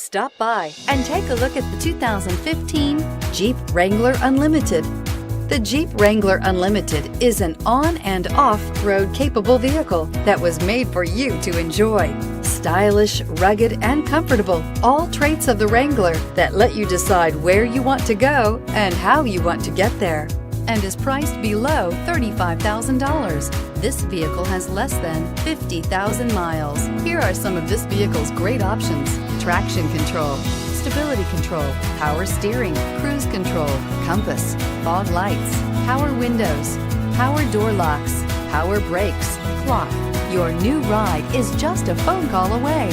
Stop by and take a look at the 2015 Jeep Wrangler Unlimited. The Jeep Wrangler Unlimited is an on- and off-road capable vehicle that was made for you to enjoy. Stylish, rugged, and comfortable, all traits of the Wrangler that let you decide where you want to go and how you want to get there, and is priced below $35,000. This vehicle has less than 50,000 miles. Here are some of this vehicle's great options: traction control, stability control, power steering, cruise control, compass, fog lights, power windows, power door locks, power brakes, clock. Your new ride is just a phone call away.